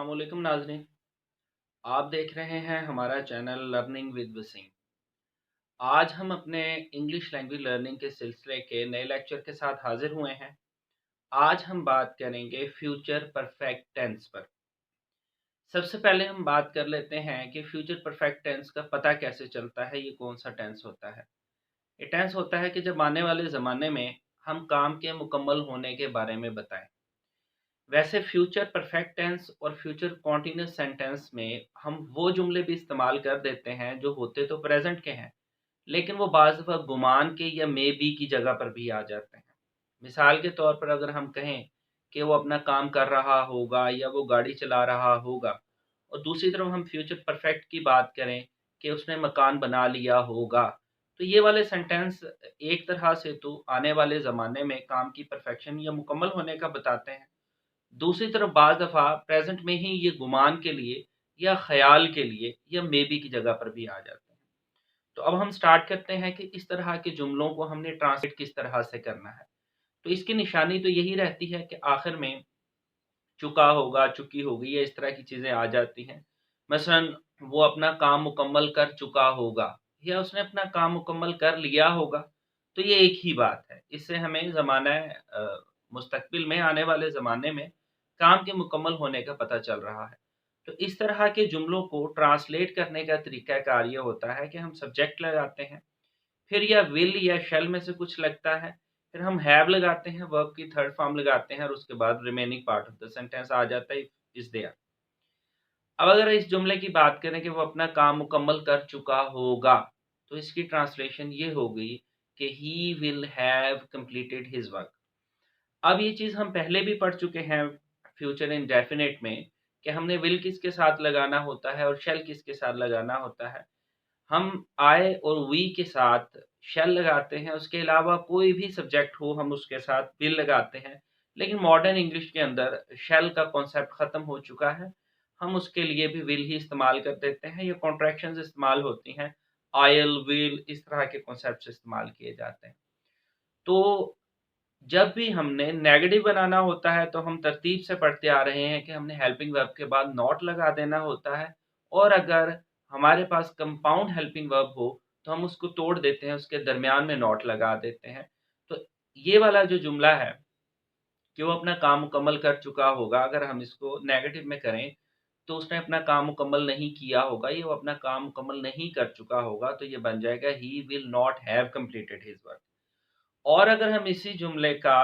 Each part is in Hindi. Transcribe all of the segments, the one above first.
अस्सलाम वालेकुम नाज़रीन। आप देख रहे हैं हमारा चैनल लर्निंग विद वसीम। आज हम अपने इंग्लिश लैंग्वेज लर्निंग के सिलसिले के नए लेक्चर के साथ हाजिर हुए हैं। आज हम बात करेंगे फ्यूचर परफेक्ट टेंस पर। सबसे पहले हम बात कर लेते हैं कि फ्यूचर परफेक्ट टेंस का पता कैसे चलता है, ये कौन सा टेंस होता है। ये टेंस होता है कि जब आने वाले ज़माने में हम काम के मुकम्मल होने के बारे में बताएं। वैसे फ्यूचर परफेक्ट टेंस और फ्यूचर कॉन्टिन्यूअस सेंटेंस में हम वो जुमले भी इस्तेमाल कर देते हैं जो होते तो प्रेजेंट के हैं, लेकिन वो बाज़ दफ़ा गुमान के या मे बी की जगह पर भी आ जाते हैं। मिसाल के तौर पर अगर हम कहें कि वो अपना काम कर रहा होगा या वो गाड़ी चला रहा होगा, और दूसरी तरफ हम फ्यूचर परफेक्ट की बात करें कि उसने मकान बना लिया होगा, तो ये वाले सेंटेंस एक तरह से तो आने वाले ज़माने में काम की परफेक्शन या मुकम्मल होने का बताते हैं। दूसरी तरफ बाज़ दफ़ा प्रेज़ेंट में ही ये गुमान के लिए या ख़याल के लिए या मेबी की जगह पर भी आ जाते हैं। तो अब हम स्टार्ट करते हैं कि इस तरह के जुमलों को हमने ट्रांसलेट किस तरह से करना है। तो इसकी निशानी तो यही रहती है कि आखिर में चुका होगा, चुकी होगी या इस तरह की चीज़ें आ जाती हैं। मसलन वो अपना काम मुकम्मल कर चुका होगा या उसने अपना काम मुकम्मल कर लिया होगा, तो ये एक ही बात है। इससे हमें मुस्तक़बिल में आने वाले ज़माने में काम के मुकम्मल होने का पता चल रहा है। तो इस तरह के जुमलों को ट्रांसलेट करने का तरीक़ाकार ये होता है कि हम सब्जेक्ट लगाते हैं, फिर या विल या शैल में से कुछ लगता है, फिर हम हैव लगाते हैं, वर्ब की थर्ड फॉर्म लगाते हैं और उसके बाद remaining part of the sentence आ जाता है इज़ देयर। अब अगर इस जुमले की बात करें कि वो अपना काम मुकम्मल कर चुका होगा, तो इसकी ट्रांसलेशन ये होगी कि he will have completed his work. अब ये चीज़ हम पहले भी पढ़ चुके हैं फ्यूचर इंडेफिनिट में कि हमने विल किसके साथ लगाना होता है और शैल किसके साथ लगाना होता है। हम आई और वी के साथ शैल लगाते हैं, उसके अलावा कोई भी सब्जेक्ट हो हम उसके साथ विल लगाते हैं। लेकिन मॉडर्न इंग्लिश के अंदर शैल का कॉन्सेप्ट ख़त्म हो चुका है। हम उसके लिए भी विल ही इस्तेमाल कर देते हैं या कॉन्ट्रैक्शंस इस्तेमाल होती हैं। आइल, विल इस तरह के कॉन्सेप्ट्स इस्तेमाल किए जाते हैं। तो जब भी हमने नेगेटिव बनाना होता है तो हम तरतीब से पढ़ते आ रहे हैं कि हमने हेल्पिंग वर्ब के बाद नॉट लगा देना होता है, और अगर हमारे पास कंपाउंड हेल्पिंग वर्ब हो तो हम उसको तोड़ देते हैं, उसके दरमियान में नॉट लगा देते हैं। तो ये वाला जो जुमला है कि वो अपना काम मुकम्मल कर चुका होगा, अगर हम इसको नेगेटिव में करें तो उसने अपना काम मुकम्मल नहीं किया होगा, ये वो अपना काम मुकम्मल नहीं कर चुका होगा, तो ये बन जाएगा he will not have completed his work. और अगर हम इसी जुमले का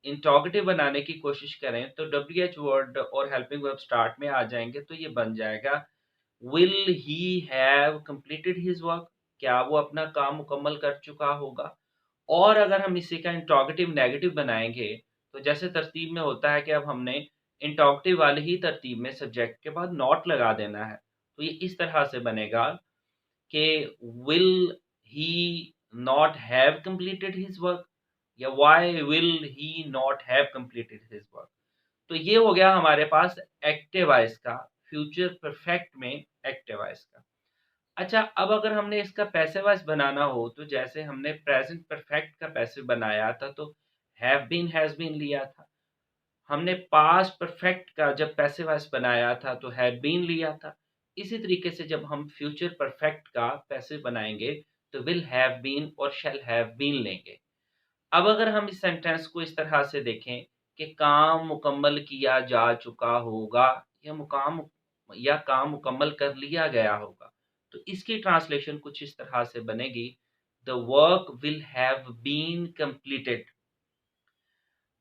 इंटरोगेटिव बनाने की कोशिश करें तो डब्ल्यूएच वर्ड और हेल्पिंग वर्ब स्टार्ट में आ जाएँगे, तो ये बन जाएगा will he have completed his work, क्या वो अपना काम मुकम्मल कर चुका होगा। और अगर हम इसी का इंटरोगेटिव नेगेटिव बनाएँगे, तो जैसे तरतीब में होता है कि अब हमने इंटरोगेटिव वाली ही तरतीब में सब्जेक्ट के बाद नॉट लगा देना है। तो ये इस तरह से बनेगा कि will he not have completed his work या why will he not have completed his work. तो ये हो गया हमारे पास एक्टिव वॉइस का, फ्यूचर परफेक्ट में एक्टिव वॉइस का। अच्छा, अब अगर हमने इसका पैसिव वॉइस बनाना हो तो जैसे हमने प्रेजेंट परफेक्ट का पैसिव बनाया था तो हैव बीन हैज बीन लिया था। हमने पास्ट परफेक्ट का जब पैसिव वॉइस बनाया था तो हैड बीन लिया था। इसी तरीके से जब हम फ्यूचर परफेक्ट का पैसिव बनाएँगे तो विल हैव बीन और शैल हैव बीन लेंगे। अब अगर हम इस सेंटेंस को इस तरह से देखें कि काम मुकम्मल किया जा चुका होगा या काम मुकम्मल कर लिया गया होगा, तो इसकी ट्रांसलेशन कुछ इस तरह से बनेगी, the work will have been completed.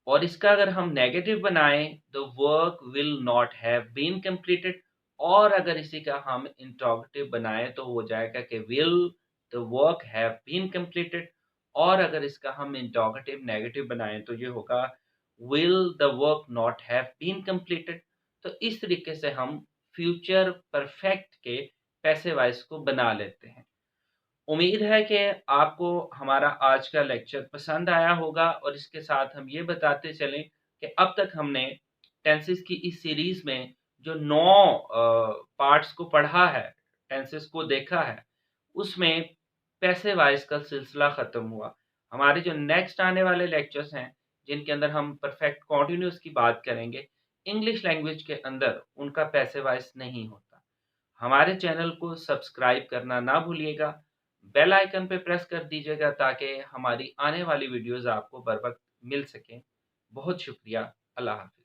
और इसका अगर हम नेगेटिव बनाएं, the work will not have been completed. और अगर इसी का हम इंट्रोगेटिव बनाएं तो हो जाएगा कि will the work have been completed. और अगर इसका हम इंट्रोगेटिव नेगेटिव बनाएं तो ये होगा will the work not have been completed. तो इस तरीके से हम फ्यूचर परफेक्ट के पैसिव वॉइस को बना लेते हैं। उम्मीद है कि आपको हमारा आज का लेक्चर पसंद आया होगा, और इसके साथ हम ये बताते चलें कि अब तक हमने टेंसेस की इस सीरीज़ में जो 9 पार्ट्स को पढ़ा है, टेंसेस को देखा है, उसमें पैसिव वॉइस का सिलसिला ख़त्म हुआ। हमारे जो नेक्स्ट आने वाले लेक्चर्स हैं, जिनके अंदर हम परफेक्ट कंटीन्यूअस की बात करेंगे, इंग्लिश लैंग्वेज के अंदर उनका पैसिव-वॉइस नहीं होता। हमारे चैनल को सब्सक्राइब करना ना भूलिएगा, बेल आइकन पे प्रेस कर दीजिएगा ताकि हमारी आने वाली वीडियोज़ आपको बर वक़्त मिल सकें। बहुत शुक्रिया। अल्लाह हाफ़िज़।